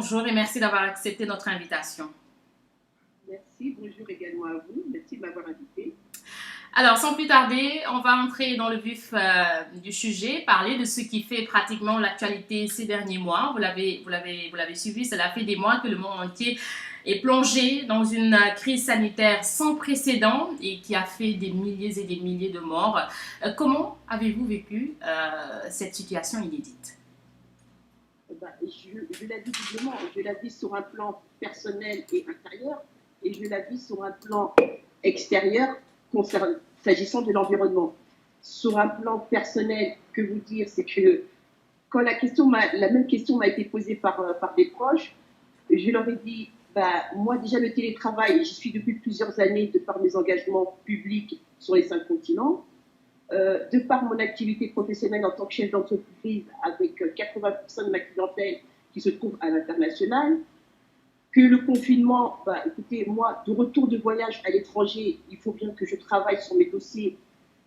bonjour et merci d'avoir accepté notre invitation. Merci, bonjour également à vous. Merci de m'avoir invité. Alors, sans plus tarder, on va entrer dans le vif du sujet, parler de ce qui fait pratiquement l'actualité ces derniers mois. Vous l'avez suivi, cela fait des mois que le monde entier est plongé dans une crise sanitaire sans précédent et qui a fait des milliers et des milliers de morts. Comment avez-vous vécu cette situation inédite? Je la vis doublement. Je la vis sur un plan personnel et intérieur, et je la vis sur un plan extérieur s'agissant de l'environnement. Sur un plan personnel, que vous dire, c'est que quand la même question m'a été posée par des proches, je leur ai dit, moi déjà le télétravail, j'y suis depuis plusieurs années de par mes engagements publics sur les 5 continents. De par mon activité professionnelle en tant que chef d'entreprise, avec 80% de ma clientèle qui se trouve à l'international, que le confinement, écoutez, moi, de retour de voyage à l'étranger, il faut bien que je travaille sur mes dossiers.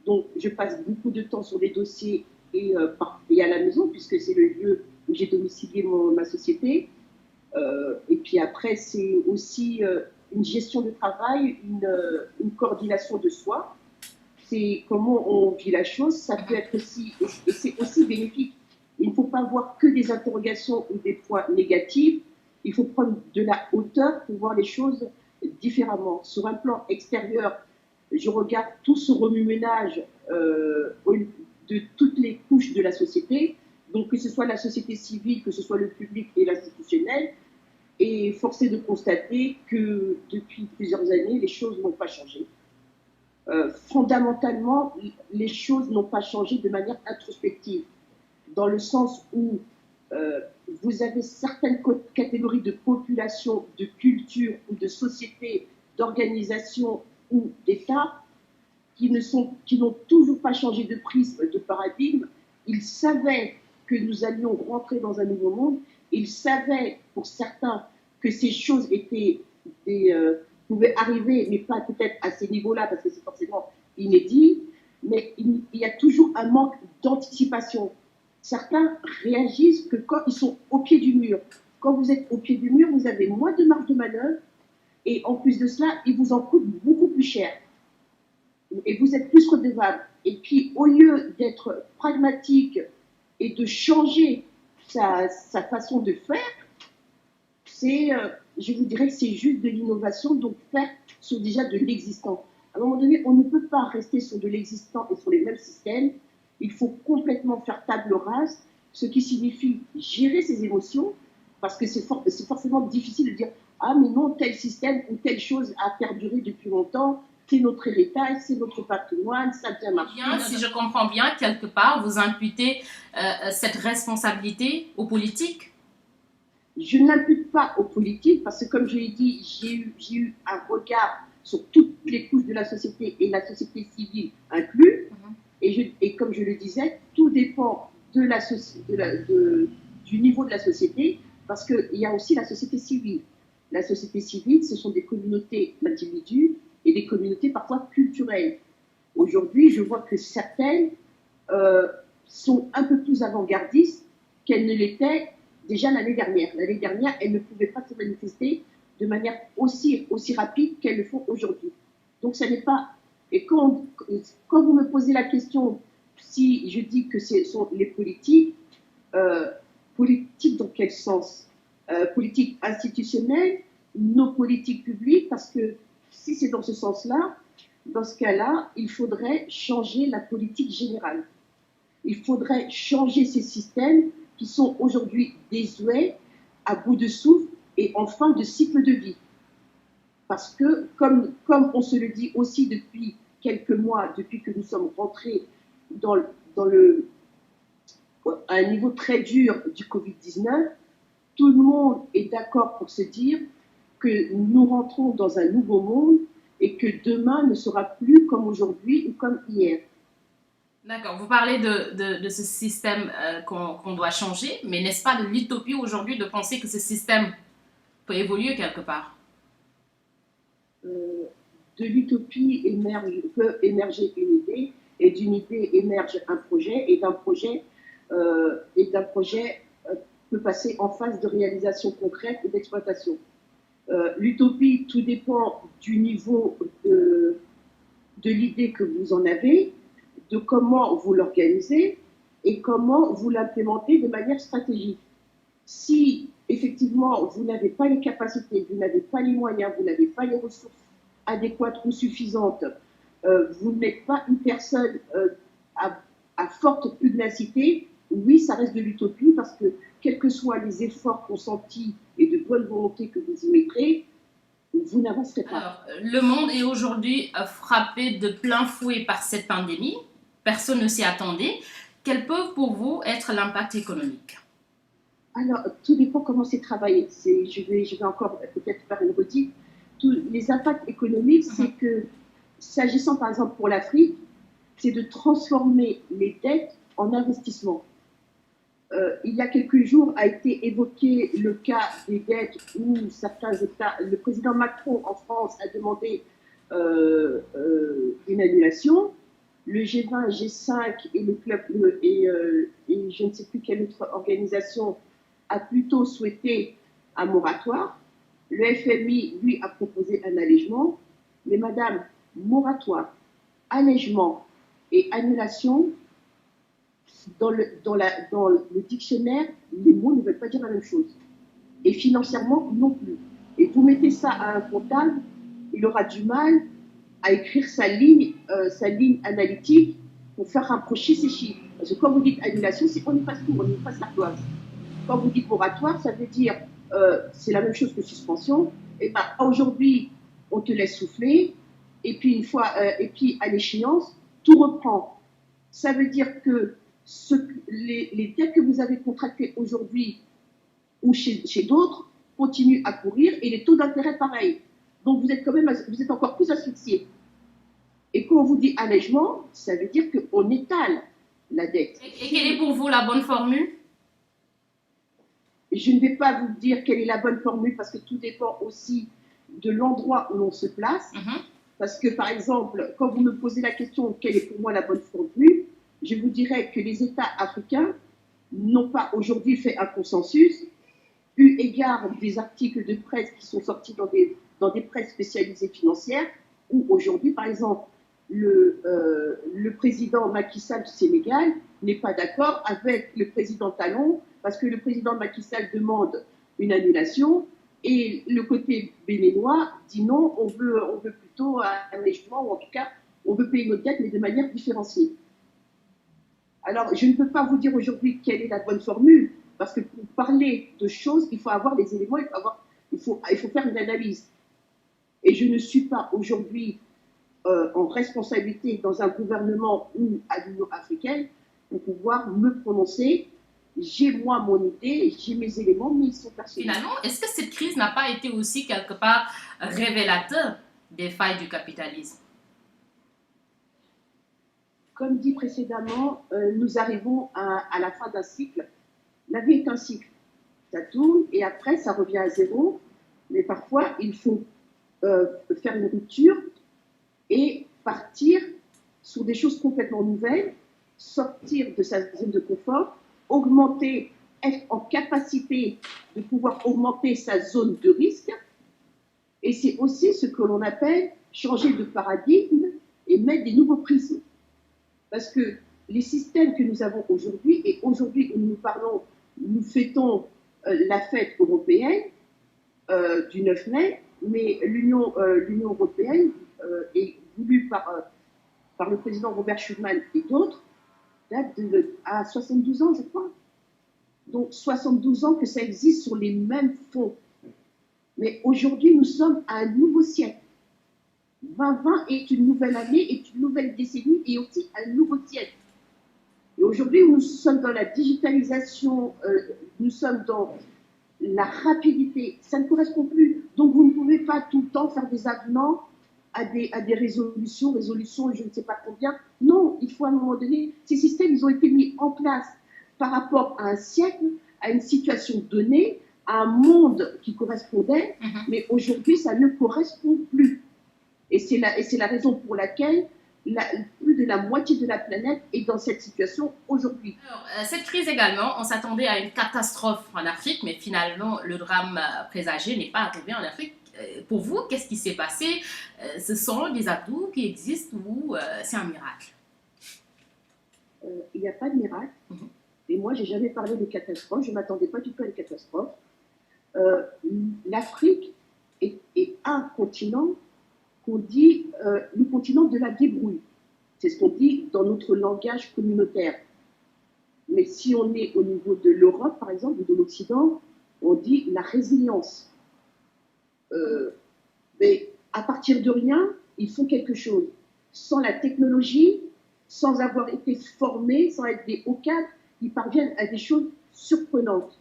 Donc, je passe beaucoup de temps sur les dossiers et à la maison, puisque c'est le lieu où j'ai domicilié ma société. Et puis après, c'est aussi une gestion de travail, une coordination de soi. C'est comment on vit la chose, ça peut être aussi, et c'est aussi bénéfique. Il ne faut pas voir que des interrogations ou des points négatifs, il faut prendre de la hauteur pour voir les choses différemment. Sur un plan extérieur, je regarde tout ce remue-ménage de toutes les couches de la société, donc que ce soit la société civile, que ce soit le public et l'institutionnel, et force est de constater que depuis plusieurs années, les choses n'ont pas changé. Fondamentalement, les choses n'ont pas changé de manière introspective, dans le sens où vous avez certaines catégories de population, de culture ou de société, d'organisation ou d'État qui n'ont toujours pas changé de prisme, de paradigme. Ils savaient que nous allions rentrer dans un nouveau monde. Ils savaient, pour certains, que ces choses pouvaient arriver, mais pas peut-être à ces niveaux-là, parce que c'est forcément inédit. Mais il y a toujours un manque d'anticipation. Certains réagissent que quand ils sont au pied du mur. Quand vous êtes au pied du mur, vous avez moins de marge de manœuvre, et en plus de cela, il vous en coûte beaucoup plus cher. Et vous êtes plus redevable. Et puis, au lieu d'être pragmatique et de changer sa façon de faire, je vous dirais que c'est juste de l'innovation, donc faire sur déjà de l'existant. À un moment donné, on ne peut pas rester sur de l'existant et sur les mêmes systèmes. Il faut complètement faire table rase, ce qui signifie gérer ses émotions, parce que c'est forcément difficile de dire « Ah, mais non, tel système ou telle chose a perduré depuis longtemps, c'est notre héritage, c'est notre patrimoine, ça a bien marché. » Si je comprends bien, quelque part, vous imputez cette responsabilité aux politiques? Je n'impute pas aux politiques, parce que comme je l'ai dit, j'ai eu un regard sur toutes les couches de la société et la société civile inclus. Et comme je le disais, tout dépend du niveau de la société, parce qu'il y a aussi la société civile. La société civile, ce sont des communautés d'individus et des communautés parfois culturelles. Aujourd'hui, je vois que certaines sont un peu plus avant-gardistes qu'elles ne l'étaient déjà l'année dernière. L'année dernière, elles ne pouvaient pas se manifester de manière aussi rapide qu'elles le font aujourd'hui. Donc, ça n'est pas... Et quand vous me posez la question, si je dis que ce sont les politiques, politiques dans quel sens? Politique institutionnelle, nos politiques publiques, parce que si c'est dans ce sens-là, dans ce cas-là, il faudrait changer la politique générale. Il faudrait changer ces systèmes qui sont aujourd'hui désuets, à bout de souffle et en fin de cycle de vie. Parce que, comme on se le dit aussi depuis quelques mois, depuis que nous sommes rentrés à un niveau très dur du Covid-19, tout le monde est d'accord pour se dire que nous rentrons dans un nouveau monde et que demain ne sera plus comme aujourd'hui ou comme hier. D'accord, vous parlez de ce système qu'on doit changer, mais n'est-ce pas de l'utopie aujourd'hui de penser que ce système peut évoluer quelque part? De l'utopie peut émerger une idée, et d'une idée émerge un projet, et d'un projet peut passer en phase de réalisation concrète et d'exploitation. L'utopie, tout dépend du niveau de l'idée que vous en avez, de comment vous l'organisez et comment vous l'implémentez de manière stratégique. Si effectivement vous n'avez pas les capacités, vous n'avez pas les moyens, vous n'avez pas les ressources adéquates ou suffisantes, vous n'êtes pas une personne à forte pugnacité, oui, ça reste de l'utopie parce que quels que soient les efforts consentis et de bonne volonté que vous y mettrez, vous n'avancerez pas. Alors, le monde est aujourd'hui frappé de plein fouet par cette pandémie. Personne ne s'y attendait. Quel peut pour vous être l'impact économique? Alors, tout dépend comment c'est travaillé. Je vais encore peut-être faire une redite. Les impacts économiques, c'est que, s'agissant par exemple pour l'Afrique, c'est de transformer les dettes en investissements. Il y a quelques jours a été évoqué le cas des dettes où certains États, le président Macron en France a demandé une annulation. Le G20, G5 et le club et je ne sais plus quelle autre organisation a plutôt souhaité un moratoire. Le FMI, lui, a proposé un allègement. Mais madame, moratoire, allègement et annulation, dans le dictionnaire, les mots ne veulent pas dire la même chose. Et financièrement, non plus. Et vous mettez ça à un comptable, il aura du mal à écrire sa ligne analytique pour faire rapprocher ces chiffres. Parce que quand vous dites annulation, c'est qu'on efface tout, on efface l'ardoise. Quand vous dites moratoire, ça veut dire c'est la même chose que suspension. Et ben, aujourd'hui, on te laisse souffler, et puis et puis à l'échéance, tout reprend. Ça veut dire que les dettes que vous avez contractées aujourd'hui ou chez d'autres continuent à courir et les taux d'intérêt pareil. Donc vous êtes encore plus asphyxié. Et quand on vous dit allègement, ça veut dire qu'on étale la dette. Et quelle est pour vous la bonne formule? Je ne vais pas vous dire quelle est la bonne formule parce que tout dépend aussi de l'endroit où l'on se place. Parce que, par exemple, quand vous me posez la question quelle est pour moi la bonne formule, je vous dirais que les États africains n'ont pas aujourd'hui fait un consensus, eu égard des articles de presse qui sont sortis dans des presses spécialisées financières, où aujourd'hui, par exemple, le président Macky Sall du Sénégal n'est pas d'accord avec le président Talon, parce que le président Macky Sall demande une annulation, et le côté béninois dit non, on veut plutôt un allègement, ou en tout cas, on veut payer notre dette, mais de manière différenciée. Alors, je ne peux pas vous dire aujourd'hui quelle est la bonne formule, parce que pour parler de choses, il faut avoir les éléments, il faut faire une analyse. Et je ne suis pas aujourd'hui en responsabilité dans un gouvernement ou à l'Union africaine pour pouvoir me prononcer. J'ai moi mon idée, j'ai mes éléments, mais ils sont personnels. Finalement, est-ce que cette crise n'a pas été aussi quelque part révélateur des failles du capitalisme? Comme dit précédemment, nous arrivons à la fin d'un cycle. La vie est un cycle. Ça tourne et après, ça revient à zéro. Mais parfois, il faut faire une rupture et partir sur des choses complètement nouvelles, sortir de sa zone de confort, augmenter, être en capacité de pouvoir augmenter sa zone de risque. Et c'est aussi ce que l'on appelle changer de paradigme et mettre des nouveaux prismes. Parce que les systèmes que nous avons aujourd'hui, et aujourd'hui où nous parlons, nous fêtons la fête européenne du 9 mai, mais l'Union européenne est voulue par le président Robert Schuman et d'autres, date à 72 ans, je crois. Donc 72 ans que ça existe sur les mêmes fonds. Mais aujourd'hui, nous sommes à un nouveau siècle. 2020 est une nouvelle année, est une nouvelle décennie et aussi un nouveau siècle. Et aujourd'hui, nous sommes dans la digitalisation, nous sommes dans la rapidité, ça ne correspond plus. Donc vous ne pouvez pas tout le temps faire des avenants à des résolutions, je ne sais pas combien. Non, il faut à un moment donné, ces systèmes, ils ont été mis en place par rapport à un siècle, à une situation donnée, à un monde qui correspondait, mais aujourd'hui, ça ne correspond plus. Et c'est la raison pour laquelle plus de la moitié de la planète est dans cette situation aujourd'hui. Alors, cette crise également, on s'attendait à une catastrophe en Afrique, mais finalement, le drame présagé n'est pas arrivé en Afrique. Pour vous, qu'est-ce qui s'est passé? Ce sont des atouts qui existent ou c'est un miracle? Il n'y a pas de miracle. Et moi, j'ai jamais parlé de catastrophe. Je ne m'attendais pas du tout à une catastrophe. L'Afrique est un continent qu'on dit le continent de la débrouille. C'est ce qu'on dit dans notre langage communautaire. Mais si on est au niveau de l'Europe, par exemple, ou de l'Occident, on dit la résilience. Mais à partir de rien, ils font quelque chose. Sans la technologie, sans avoir été formés, sans être des hauts cadres, ils parviennent à des choses surprenantes.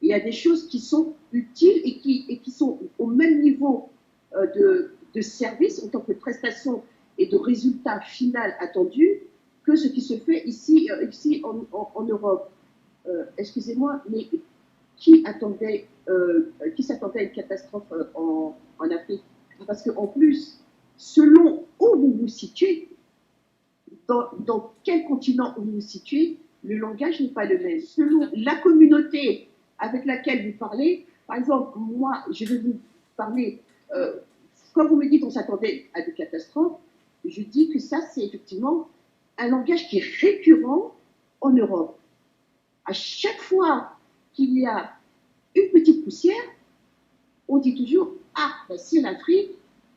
Il y a des choses qui sont utiles et qui sont au même niveau de service en tant que prestation et de résultat final attendu que ce qui se fait ici en Europe. Excusez-moi, mais qui s'attendait à une catastrophe en Afrique? Parce qu'en plus, selon où vous vous situez, dans quel continent vous vous situez, le langage n'est pas le même. Selon la communauté avec laquelle vous parlez, par exemple, moi, je vais vous parler, quand vous me dites qu'on s'attendait à des catastrophes, je dis que ça, c'est effectivement un langage qui est récurrent en Europe. À chaque fois qu'il y a une petite poussière, on dit toujours « Ah, ben c'est l'Afrique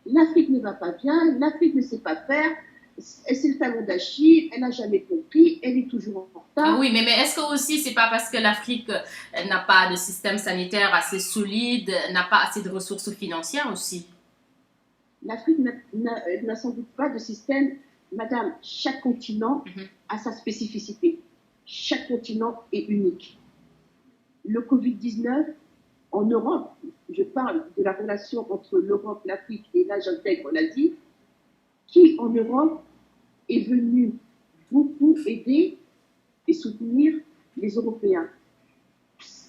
ne va pas bien, l'Afrique ne sait pas faire, c'est le talon d'Achille, elle n'a jamais compris, elle est toujours en retard. » Ah oui, mais est-ce que aussi c'est pas parce que l'Afrique n'a pas de système sanitaire assez solide, n'a pas assez de ressources financières aussi? L'Afrique n'a sans doute pas de système. Madame, chaque continent a sa spécificité. Chaque continent est unique. Le Covid-19, en Europe, je parle de la relation entre l'Europe, l'Afrique et là j'intègre l'Asie, qui en Europe est venu beaucoup aider et soutenir les Européens.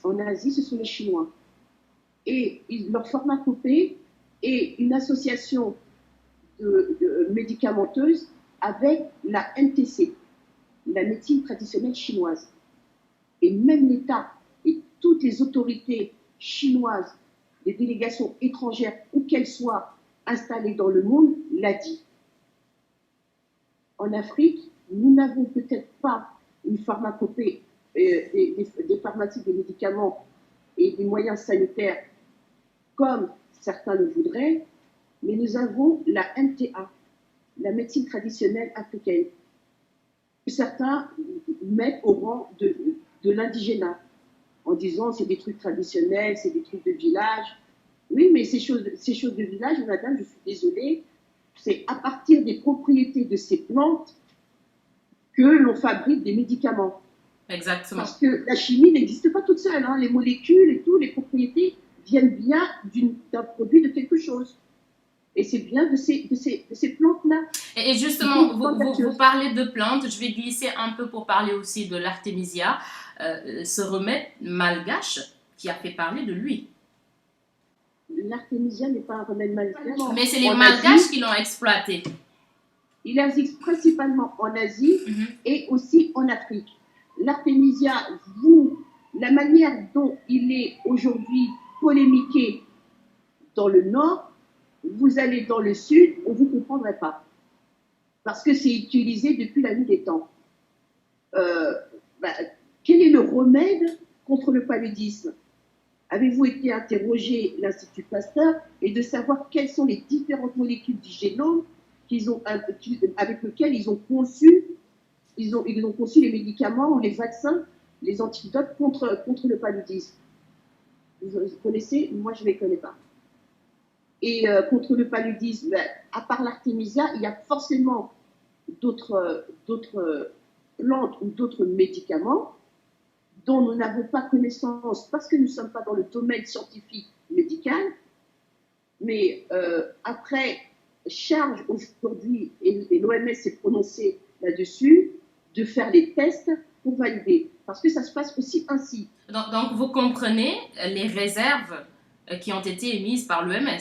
En Asie, ce sont les Chinois. Et leur pharmacopée est une association médicamenteuse avec la MTC, la médecine traditionnelle chinoise. Et même l'État et toutes les autorités chinoises, les délégations étrangères, où qu'elles soient installées dans le monde, l'a dit. En Afrique, nous n'avons peut-être pas une pharmacopée, des pharmacies, des médicaments et des moyens sanitaires comme certains le voudraient, mais nous avons la MTA, la médecine traditionnelle africaine, que certains mettent au rang de l'indigénat, en disant c'est des trucs traditionnels, c'est des trucs de village. Oui, mais ces choses de village, madame, je suis désolée, c'est à partir des propriétés de ces plantes que l'on fabrique des médicaments. Exactement. Parce que la chimie n'existe pas toute seule, hein. Les molécules et tout, les propriétés viennent bien d'un produit, de quelque chose. Et c'est bien de ces plantes-là. Et justement, vous parlez de plantes, je vais glisser un peu pour parler aussi de l'artémisia, ce remède malgache qui a fait parler de lui. L'artémisia n'est pas un remède malgache. Mais c'est les malgaches qui l'ont exploité. Il existe principalement en Asie et aussi en Afrique. L'artémisia, la manière dont il est aujourd'hui polémiqué dans le Nord, vous allez dans le Sud, on ne vous comprendrait pas. Parce que c'est utilisé depuis la nuit des temps. Quel est le remède contre le paludisme? Avez-vous été interrogé l'Institut Pasteur et de savoir quelles sont les différentes molécules du génome avec lesquelles ils ont conçu les médicaments ou les vaccins, les antidotes contre le paludisme? Vous connaissez? Moi, je ne les connais pas. Et contre le paludisme, à part l'artémisia, il y a forcément d'autres plantes ou d'autres médicaments dont nous n'avons pas connaissance parce que nous ne sommes pas dans le domaine scientifique médical. Mais après, charge aujourd'hui, et l'OMS s'est prononcé là-dessus, de faire les tests pour valider. Parce que ça se passe aussi ainsi. Donc vous comprenez les réserves qui ont été émises par l'OMS?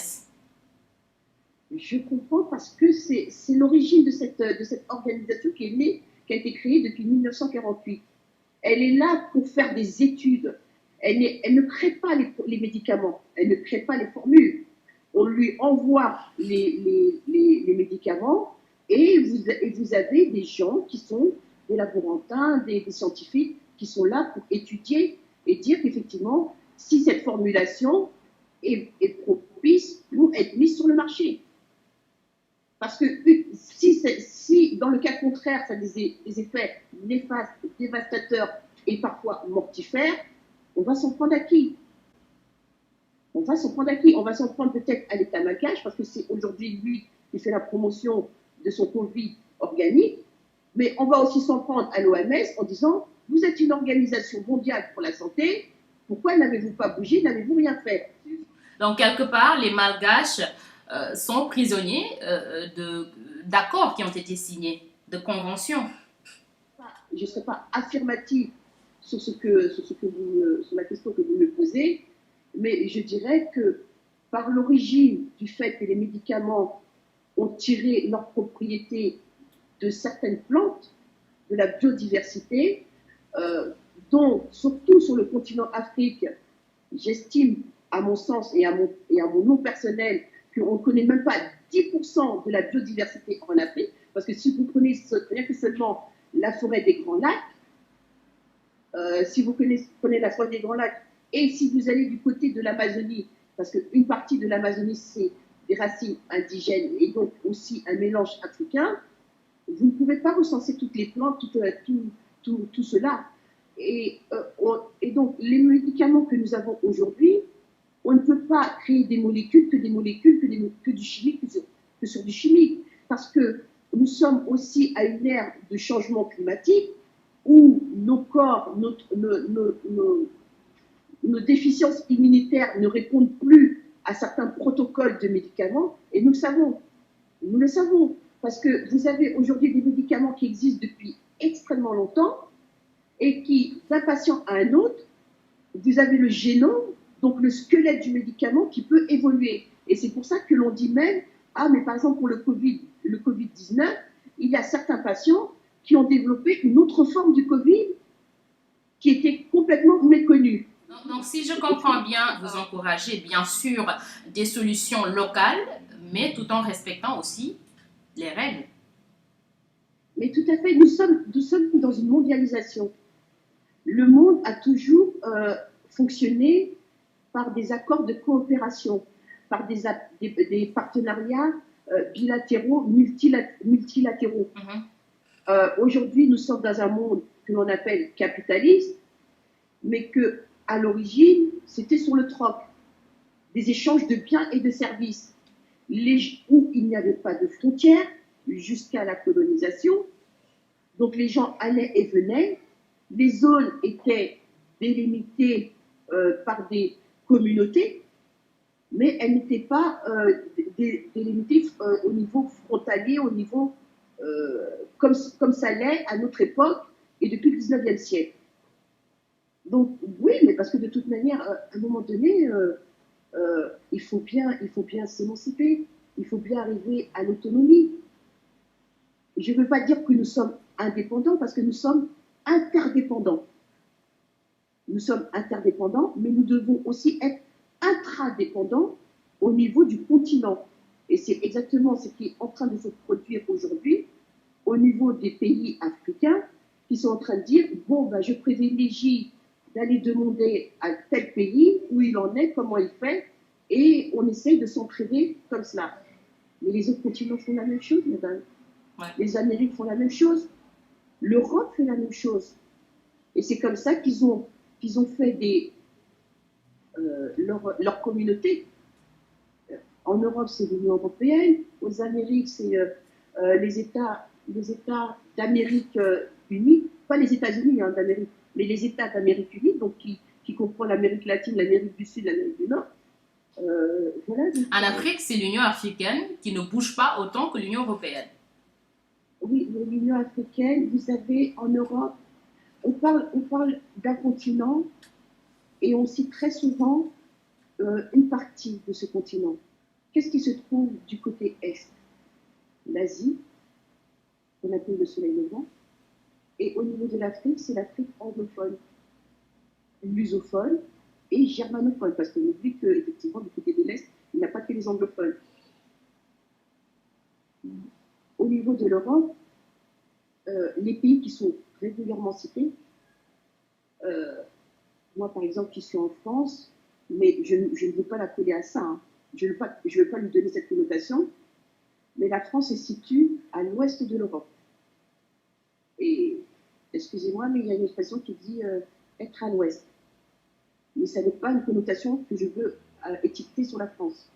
Je comprends parce que c'est l'origine de cette organisation qui est née, qui a été créée depuis 1948. Elle est là pour faire des études. Elle ne crée pas les médicaments, elle ne crée pas les formules. On lui envoie les médicaments et vous avez des gens qui sont des laborantins, des scientifiques qui sont là pour étudier et dire qu'effectivement, si cette formulation est propice pour être mise sur le marché. Parce que si dans le cas contraire, ça a des effets néfastes, dévastateurs et parfois mortifères, on va s'en prendre à qui? On va s'en prendre à qui? On va s'en prendre peut-être à l'État malgache, parce que c'est aujourd'hui lui qui fait la promotion de son Covid organique, mais on va aussi s'en prendre à l'OMS en disant, vous êtes une organisation mondiale pour la santé, pourquoi n'avez-vous pas bougé, n'avez-vous rien fait? Donc, quelque part, les Malgaches sont prisonniers d'accords qui ont été signés, de conventions. Je ne serai pas affirmative sur la question que vous me posez, mais je dirais que par l'origine du fait que les médicaments ont tiré leurs propriétés de certaines plantes, de la biodiversité, dont surtout sur le continent Afrique, j'estime, à mon sens et à mon nom personnel, qu'on ne connaît même pas 10% de la biodiversité en Afrique, parce que si vous prenez rien que seulement la forêt des Grands Lacs, si vous prenez la forêt des Grands Lacs, et si vous allez du côté de l'Amazonie, parce qu'une partie de l'Amazonie, c'est des racines indigènes et donc aussi un mélange africain, vous ne pouvez pas recenser toutes les plantes, tout cela. Et donc, les médicaments que nous avons aujourd'hui, on ne peut pas créer des molécules, que du chimique, que sur du chimique. Parce que nous sommes aussi à une ère de changement climatique où nos corps, nos déficiences immunitaires ne répondent plus à certains protocoles de médicaments. Et nous le savons. Parce que vous avez aujourd'hui des médicaments qui existent depuis extrêmement longtemps et qui, d'un patient à un autre, vous avez le génome, donc le squelette du médicament qui peut évoluer. Et c'est pour ça que l'on dit même, ah, mais par exemple pour le Covid-19, il y a certains patients qui ont développé une autre forme du Covid qui était complètement méconnue. Donc, si je comprends bien, vous encouragez bien sûr des solutions locales, mais tout en respectant aussi les règles. Mais tout à fait, nous sommes dans une mondialisation. Le monde a toujours fonctionné par des accords de coopération, par des partenariats bilatéraux, multilatéraux. Aujourd'hui, nous sommes dans un monde que l'on appelle capitaliste, mais que à l'origine, c'était sur le troc, des échanges de biens et de services, où il n'y avait pas de frontières jusqu'à la colonisation. Donc les gens allaient et venaient, les zones étaient délimitées par des communautés, mais elles n'étaient pas délimitées au niveau frontalier, au niveau comme ça l'est à notre époque et depuis le 19e siècle. Donc oui, mais parce que de toute manière, à un moment donné, il faut bien s'émanciper, il faut bien arriver à l'autonomie. Je ne veux pas dire que nous sommes indépendants parce que nous sommes interdépendants. Nous sommes interdépendants, mais nous devons aussi être intradépendants au niveau du continent. Et c'est exactement ce qui est en train de se produire aujourd'hui au niveau des pays africains qui sont en train de dire, bon, ben, je privilégie d'aller demander à tel pays où il en est, comment il fait, et on essaye de s'entraider comme cela. Mais les autres continents font la même chose, madame. Ouais. Les Amériques font la même chose. L'Europe fait la même chose. Et c'est comme ça qu'ils ont fait leur communauté. En Europe, c'est l'Union européenne. Aux Amériques, c'est les États d'Amérique unie. Pas les États-Unis d'Amérique, mais les États d'Amérique unie, donc qui comprend l'Amérique latine, l'Amérique du Sud, l'Amérique du Nord. Voilà, en Afrique, c'est l'Union africaine qui ne bouge pas autant que l'Union européenne. Oui, l'Union africaine, vous savez, en Europe, on parle d'un continent et on cite très souvent une partie de ce continent. Qu'est-ce qui se trouve du côté est? L'Asie, qu'on appelle le soleil levant, et au niveau de l'Afrique, c'est l'Afrique anglophone, lusophone et germanophone, parce qu'on oublie qu'effectivement, du côté de l'Est, il n'y a pas que les anglophones. Au niveau de l'Europe, les pays qui sont régulièrement cités, moi par exemple qui suis en France, mais je ne veux pas l'appeler à ça, hein. Je ne veux pas lui donner cette connotation, mais la France se situe à l'ouest de l'Europe. Et excusez-moi, mais il y a une expression qui dit être à l'ouest. Mais ça n'est pas une connotation que je veux étiqueter sur la France.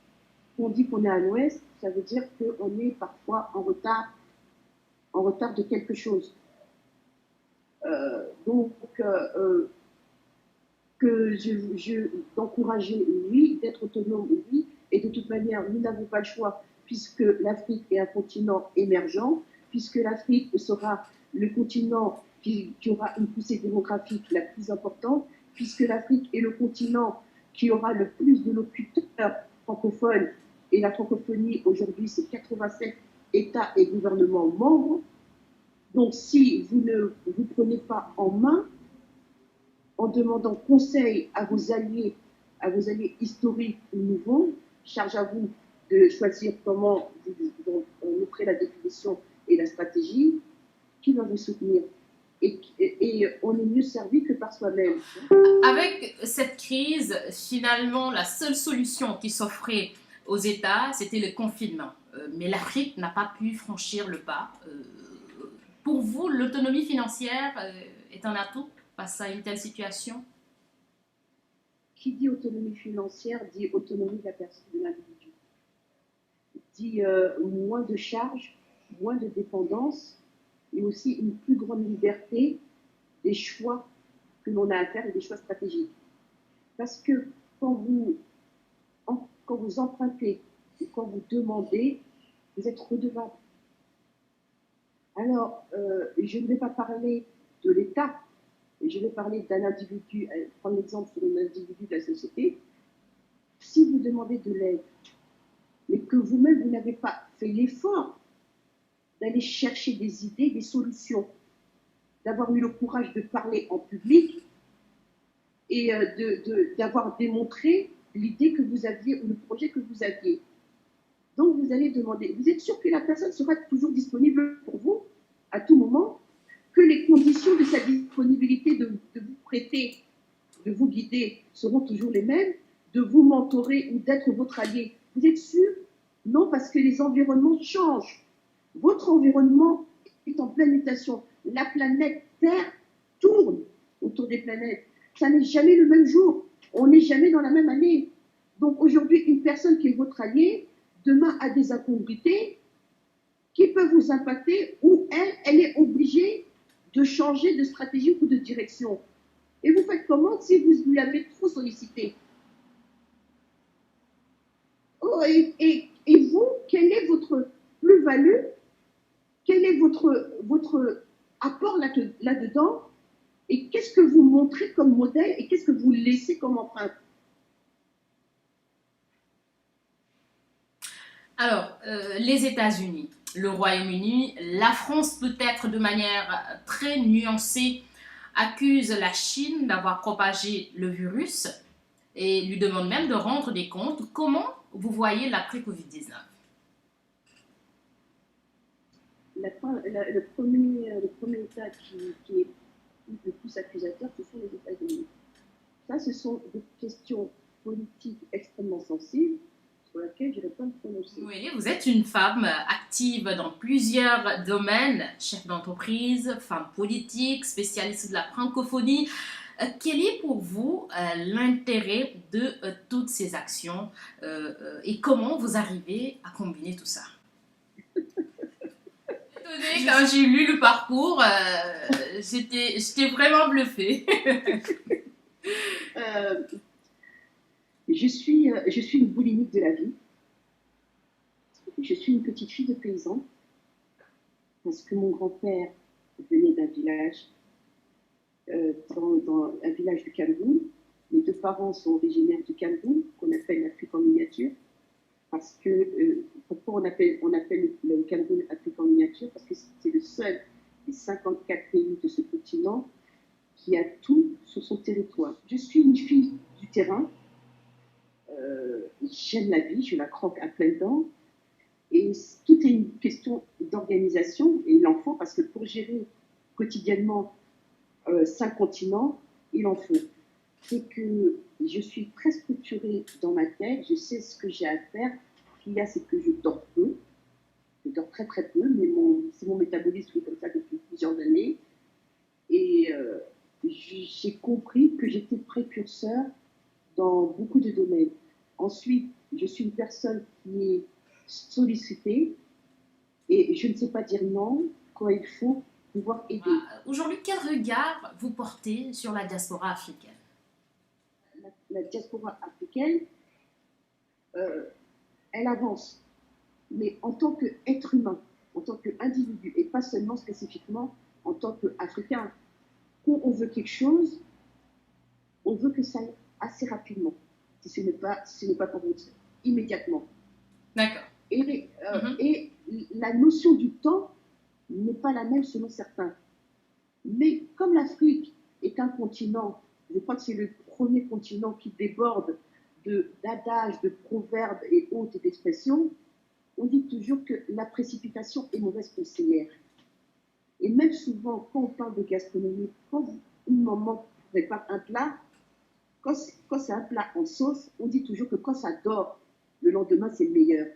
Quand on dit qu'on est à l'ouest, ça veut dire qu'on est parfois en retard de quelque chose. D'encourager, oui, d'être autonome, oui, et de toute manière, nous n'avons pas le choix, puisque l'Afrique est un continent émergent, puisque l'Afrique sera le continent qui aura une poussée démographique la plus importante, puisque l'Afrique est le continent qui aura le plus de locuteurs francophones, et la francophonie, aujourd'hui, c'est 87 États et gouvernements membres. Donc, si vous ne vous prenez pas en main, en demandant conseil à vos alliés historiques ou nouveaux, charge à vous de choisir comment vous mettrez la définition et la stratégie, qui va vous soutenir. Et on est mieux servi que par soi-même. Avec cette crise, finalement, la seule solution qui s'offrait aux États, c'était le confinement. Mais l'Afrique n'a pas pu franchir le pas. Pour vous, l'autonomie financière est un atout face à une telle situation? Qui dit autonomie financière dit autonomie de la personne, de l'individu. Dit moins de charges, moins de dépendance, et aussi une plus grande liberté des choix que l'on a à faire et des choix stratégiques. Parce que quand vous empruntez et quand vous demandez, vous êtes redevable. Alors, je ne vais pas parler de l'État, je vais parler d'un individu, prendre l'exemple sur un individu de la société. Si vous demandez de l'aide, mais que vous-même, vous n'avez pas fait l'effort d'aller chercher des idées, des solutions, d'avoir eu le courage de parler en public et d'avoir démontré l'idée que vous aviez ou le projet que vous aviez. Donc, vous allez demander, vous êtes sûr que la personne sera toujours disponible pour vous à tout moment, que les conditions de sa disponibilité de vous prêter, de vous guider seront toujours les mêmes, de vous mentorer ou d'être votre allié. Vous êtes sûr? Non, parce que les environnements changent. Votre environnement est en pleine mutation. La planète Terre tourne autour des planètes. Ça n'est jamais le même jour. On n'est jamais dans la même année. Donc aujourd'hui, une personne qui est votre allié, demain a des incongruités qui peuvent vous impacter ou elle est obligée de changer de stratégie ou de direction. Et vous faites comment si vous l'avez trop sollicité? Oh, et vous, quelle est votre plus-value? Quel est votre apport là-dedans? Et qu'est-ce que vous montrez comme modèle et qu'est-ce que vous laissez comme empreinte? Alors, les États-Unis, le Royaume-Uni, la France peut-être de manière très nuancée accuse la Chine d'avoir propagé le virus et lui demande même de rendre des comptes. Comment vous voyez l'après-Covid-19? Le premier État qui est le plus accusateur, ce sont les États-Unis. Ça, ce sont des questions politiques extrêmement sensibles sur lesquelles je ne vais pas me prononcer. Oui, vous êtes une femme active dans plusieurs domaines, chef d'entreprise, femme politique, spécialiste de la francophonie. Quel est pour vous l'intérêt de toutes ces actions et comment vous arrivez à combiner tout ça? Quand j'ai lu le parcours, j'étais vraiment bluffée. Je suis une boulimique de la vie. Je suis une petite fille de paysan parce que mon grand-père venait d'un village, dans un village du Cameroun. Mes deux parents sont originaires du Cameroun, qu'on appelle l'Afrique en miniature. parce que pourquoi on appelle le Cameroun Afrique en miniature, parce que c'est le seul des 54 pays de ce continent qui a tout sur son territoire. Je suis une fille du terrain, j'aime la vie, je la croque à pleines dents, et tout est une question d'organisation, et il en faut, parce que pour gérer quotidiennement 5 continents, il en faut. C'est que je suis très structurée dans ma tête, je sais ce que j'ai à faire. Ce qu'il y a, c'est que je dors peu, je dors très très peu, mais c'est mon métabolisme qui est comme ça depuis plusieurs années. Et j'ai compris que j'étais précurseur dans beaucoup de domaines. Ensuite, je suis une personne qui est sollicitée et je ne sais pas dire non quand il faut pouvoir aider. Aujourd'hui, quel regard vous portez sur la diaspora africaine? La diaspora africaine, elle avance, mais en tant qu'être humain, en tant qu'individu, et pas seulement spécifiquement en tant qu'Africain. Quand on veut quelque chose, on veut que ça aille assez rapidement, si ce n'est pas pour vous, immédiatement. D'accord. Et la notion du temps n'est pas la même selon certains. Mais comme l'Afrique est un continent, je crois que c'est le premier continent qui déborde d'adages, de proverbes et autres d'expressions, on dit toujours que la précipitation est mauvaise conseillère. Et même souvent, quand on parle de gastronomie, quand une maman prépare un plat, quand c'est un plat en sauce, on dit toujours que quand ça dort, le lendemain, c'est meilleur.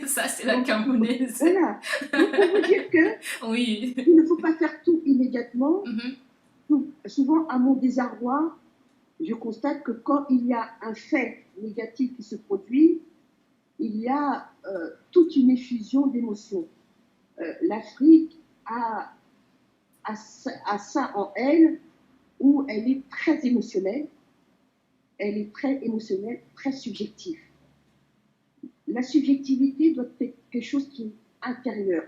Ça, c'est la camerounaise. Voilà. Donc, on veut dire que oui. Il ne faut pas faire tout immédiatement. Souvent, à mon désarroi, je constate que quand il y a un fait négatif qui se produit, il y a toute une effusion d'émotions. L'Afrique a ça en elle, où elle est très émotionnelle, très subjective. La subjectivité doit être quelque chose qui est intérieur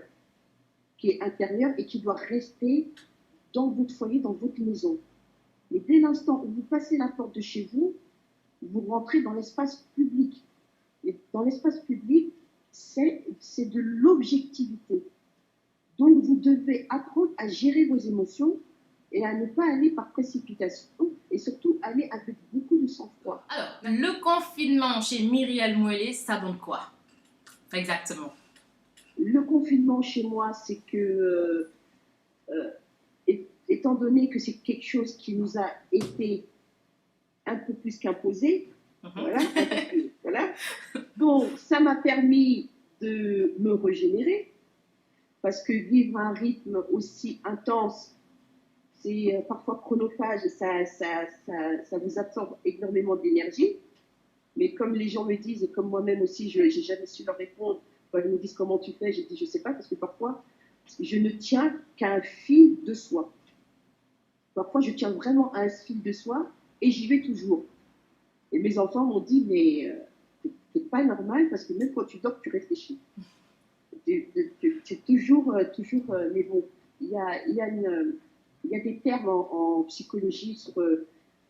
et qui doit rester dans votre foyer, dans votre maison. Mais dès l'instant où vous passez la porte de chez vous, vous rentrez dans l'espace public. Et dans l'espace public, c'est de l'objectivité. Donc, vous devez apprendre à gérer vos émotions et à ne pas aller par précipitation et surtout aller avec beaucoup de sang-froid. Alors, le confinement chez Myriel Mouelé, ça donne quoi exactement? Le confinement chez moi, c'est que, étant donné que c'est quelque chose qui nous a été un peu plus qu'imposé, voilà. Donc, ça m'a permis de me régénérer, parce que vivre un rythme aussi intense, c'est parfois chronophage et ça vous absorbe énormément d'énergie. Mais comme les gens me disent, et comme moi-même aussi, je n'ai jamais su leur répondre, quand ils me disent comment tu fais, j'ai dit je ne sais pas, parce que parfois, je ne tiens qu'à un fil de soie. Parfois, je tiens vraiment à un fil de soie et j'y vais toujours. Et mes enfants m'ont dit, mais c'est pas normal, parce que même quand tu dors, tu réfléchis. C'est toujours, mais bon, il y a des termes en psychologie sur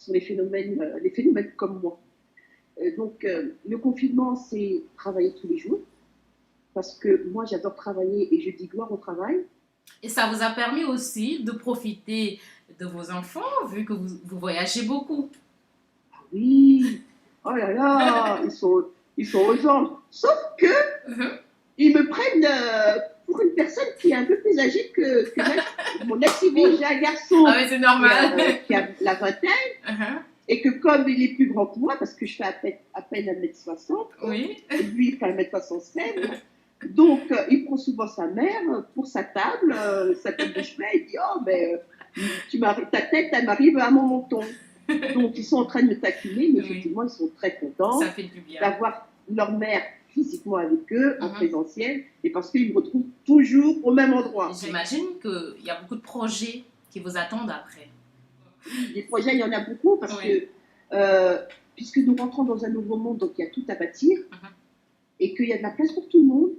les phénomènes comme moi. Donc, le confinement, c'est travailler tous les jours, parce que moi, j'adore travailler et je dis gloire au travail. Et ça vous a permis aussi de profiter de vos enfants, vu que vous voyagez beaucoup. Oui, oh là là, ils sont aux anges. Sauf que ils me prennent pour une personne qui est un peu plus âgée que mon ex-époux. J'ai un garçon c'est normal. Qui a la vingtaine, et que comme il est plus grand que moi, parce que je fais à peine 1m60, oui. Et lui il fait 1m67, donc il prend souvent sa mère pour sa table de chevet, et il dit « Oh, mais ta tête, elle m'arrive à mon menton ». Donc ils sont en train de me taquiner, mais effectivement ils sont très contents d'avoir leur mère physiquement avec eux, en présentiel, et parce qu'ils me retrouvent toujours au même endroit. J'imagine qu'il y a beaucoup de projets qui vous attendent après. Les projets, il y en a beaucoup, parce que puisque nous rentrons dans un nouveau monde, donc il y a tout à bâtir, et qu'il y a de la place pour tout le monde,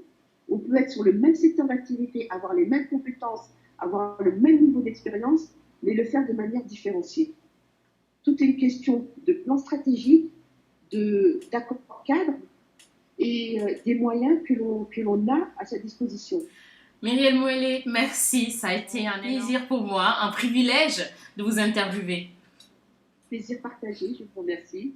on peut être sur le même secteur d'activité, avoir les mêmes compétences, avoir le même niveau d'expérience, mais le faire de manière différenciée. Tout est une question de plan stratégique, d'accord cadre, et des moyens que l'on a à sa disposition. Myriel Mouelé, merci. Ça a été un plaisir pour moi, un privilège de vous interviewer. Plaisir partagé, je vous remercie.